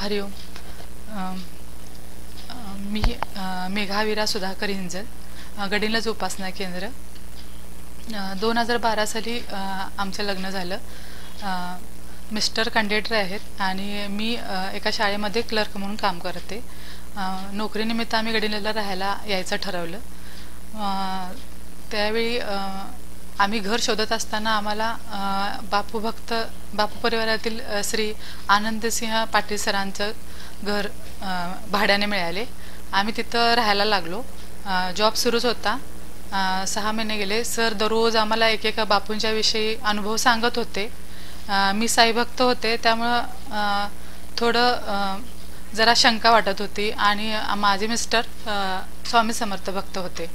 हरिओम. अम, मी मेघावीरा सुधाकर इंजल, गडिंग्लज उपासना केंद्र. 2012 साली आमचं लग्न झालं. मिस्टर कंडक्टर आहेत आणि मी एका शाळेमध्ये क्लर्क म्हणून काम करते. नोकरीनिमित्त आम्ही गडिंग्लजला राहायला यायचं ठरवलं. त्यावेळी आम्ही घर शोधत असताना आम्हाला बापू परिवारातील श्री आनंदसिंह पाटील सरांचं घर भाड्याने मिळाले. आम्ही तिथं राहायला लागलो. जॉब सुरूच होता. 6 महिने गेले. सर दररोज आम्हाला एक बापूंच्या विषयी अनुभव सांगत होते. मी साईभक्त होते, त्यामुळं थोडं जरा शंका वाटत होती. आणि माझे मिस्टर स्वामी समर्थ भक्त होते.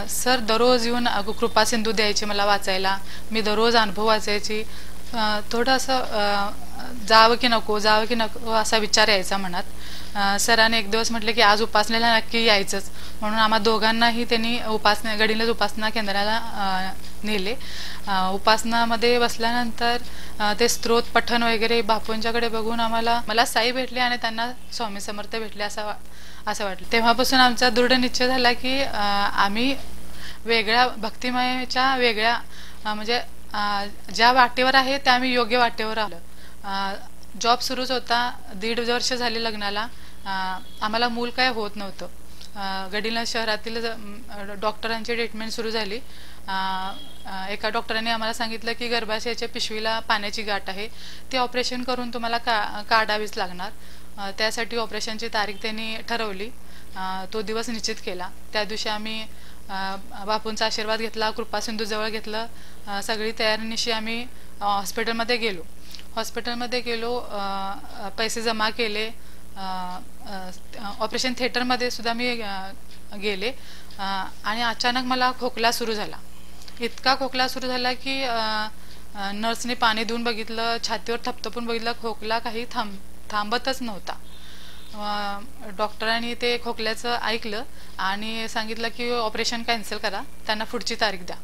सर दररोज येऊन कृपासिंधू द्यायचे मला वाचायला. मी दररोज अनुभव वाचायची. थोडं असं जावं की नको असा विचार यायचा मनात. सरांनी एक दिवस म्हटले की आज उपासनेला नक्की यायचंच, म्हणून आम्हा दोघांनाही त्यांनी गडिंग्लज उपासना केंद्राला नेले. उपासनामध्ये बसल्यानंतर ते स्तोत्र पठण वगैरे बापूंच्याकडे बघून मला साई भेटले आणि त्यांना स्वामी समर्थ भेटले असं वाटलं. तेव्हापासून आमचा दृढ निश्चय झाला की आम्ही वेगळ्या भक्तिमयाच्या वेगळ्या म्हणजे ज्या वाटेवर आहे त्या आम्ही योग्य वाटेवर आलो. जॉब सुरूच होता. 1.5 वर्ष झाली लग्नाला. आम्हाला मूल काय होत नव्हतं. गडिंग्लज शहरातील डॉक्टरांची ट्रीटमेंट सुरू झाली. एका डॉक्टरांनी आम्हाला सांगितलं की गर्भाशयाच्या पिशवीला पाण्याची गाठ आहे, ती ऑपरेशन करून तुम्हाला काढावीच लागणार. त्यासाठी ऑपरेशनची तारीख त्यांनी ठरवली. तो दिवस निश्चित केला. त्या दिवशी आम्ही बापूंचा आशीर्वाद घेतला, कृपासिंधूजवळ घेतलं. सगळी तयारीनिशी आम्ही हॉस्पिटलमध्ये गेलो. पैसे जमा केले. ऑपरेशन थिएटरमध्ये सुद्धा मी गेले. आणि अचानक मला खोकला सुरू झाला. इतका खोकला सुरू झाला की नर्सने पाणी देऊन बघितलं, छातीवर थपथपून बघितलं, खोकला काही थांबतच नव्हता. डॉक्टरांनी ते खोकल्याचं ऐकलं आणि सांगितलं की ऑपरेशन कॅन्सल करा, त्यांना पुढची तारीख द्या.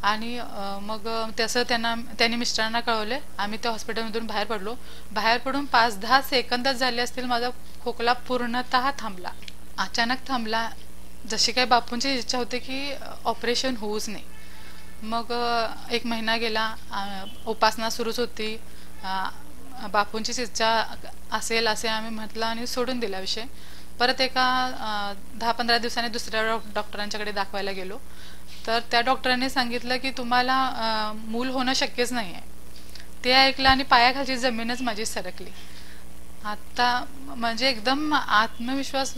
आणि मग तसं त्यांनी मिस्टरांना कळवले. आम्ही त्या हॉस्पिटलमधून बाहेर पडून 5-10 सेकंदच झाले असतील, माझा खोकला पूर्णतः थांबला. अचानक थांबला. जशी काही बापूंची इच्छा होती की ऑपरेशन होऊच नाही. मग 1 महिना गेला. उपासना सुरूच होती. बापूंचीच इच्छा असेल असे आम्ही म्हटलं आणि सोडून दिला विषय. परत एका 10-15 दिवसांनी दुसऱ्या डॉक्टरांच्याकडे दाखवायला गेलो. तर त्या डॉक्टरांनी सांगितलं की तुम्हाला मूल होणं शक्यच नाही आहे. ते ऐकलं आणि पायाखालची जमीनच माझी सरकली. आता म्हणजे एकदम आत्मविश्वास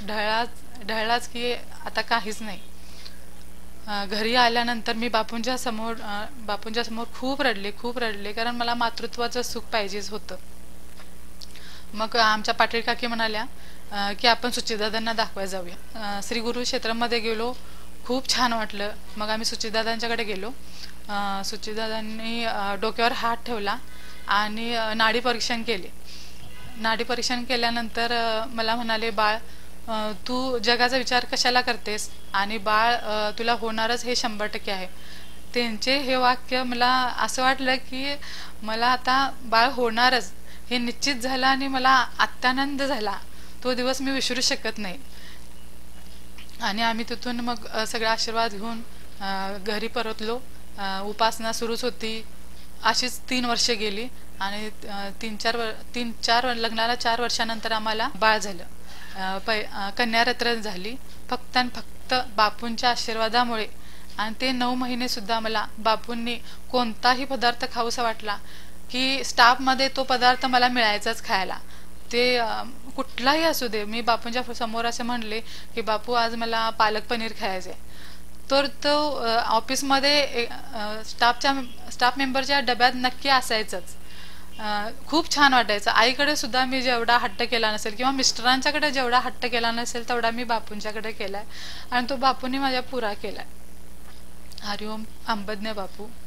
ढळलाच की आता काहीच नाही. घरी आल्यानंतर मी बापूंच्या समोर खूप रडले, कारण मला मातृत्वाचं सुख पाहिजेच होतं. मग आमच्या पाटील काकी म्हणाल्या की आपण सुचितदादांना दाखवायला जाऊया. श्री गुरु क्षेत्रामध्ये गेलो. खूप छान वाटलं. मग आम्ही सुचितदादांच्याकडे गेलो. सुचितदादांनी डोक्यावर हात ठेवला आणि नाडी परीक्षण केले. नाडी परीक्षण केल्यानंतर मला म्हणाले, बाळ तू जगाचा विचार कशाला करतेस, आणि बाळ तुला होणारच हे 100% आहे. त्यांचे हे वाक्य मला असं वाटलं की मला आता बाळ होणारच हे निश्चित झालं आणि मला अत्यानंद झाला. तो दिवस मी विसरू शकत नाही. आणि आम्ही तिथून मग सगळे आशीर्वाद घेऊन घरी परतलो. उपासना सुरूच होती. अशीच 3 वर्ष गेली आणि 3-4 लग्नाला 4 वर्षानंतर आम्हाला बाळ झालं. कन्यारत्न झाली. फक्त आणि फक्त बापूंच्या आशीर्वादामुळे. आणि ते 9 महिने सुद्धा मला बापूंनी कोणताही पदार्थ खाऊसा वाटला की स्टाफमध्ये तो पदार्थ मला मिळायचाच खायला. ते कुठलाही असू दे. मी बापूंच्या समोर असे म्हणले की बापू आज मला पालक पनीर खायचे, तर तो ऑफिसमध्ये स्टाफ मेंबरच्या डब्यात नक्की असायचंच. खूप छान वाटायचं. आईकडे सुद्धा मी जेवढा हट्ट केला नसेल किंवा मिस्टरांच्याकडे जेवढा हट्ट केला नसेल तेवढा मी बापूंच्याकडे केलाय आणि तो बापूंनी माझ्या पुरा केलाय. हरिओम. अंबज्ञ बापू.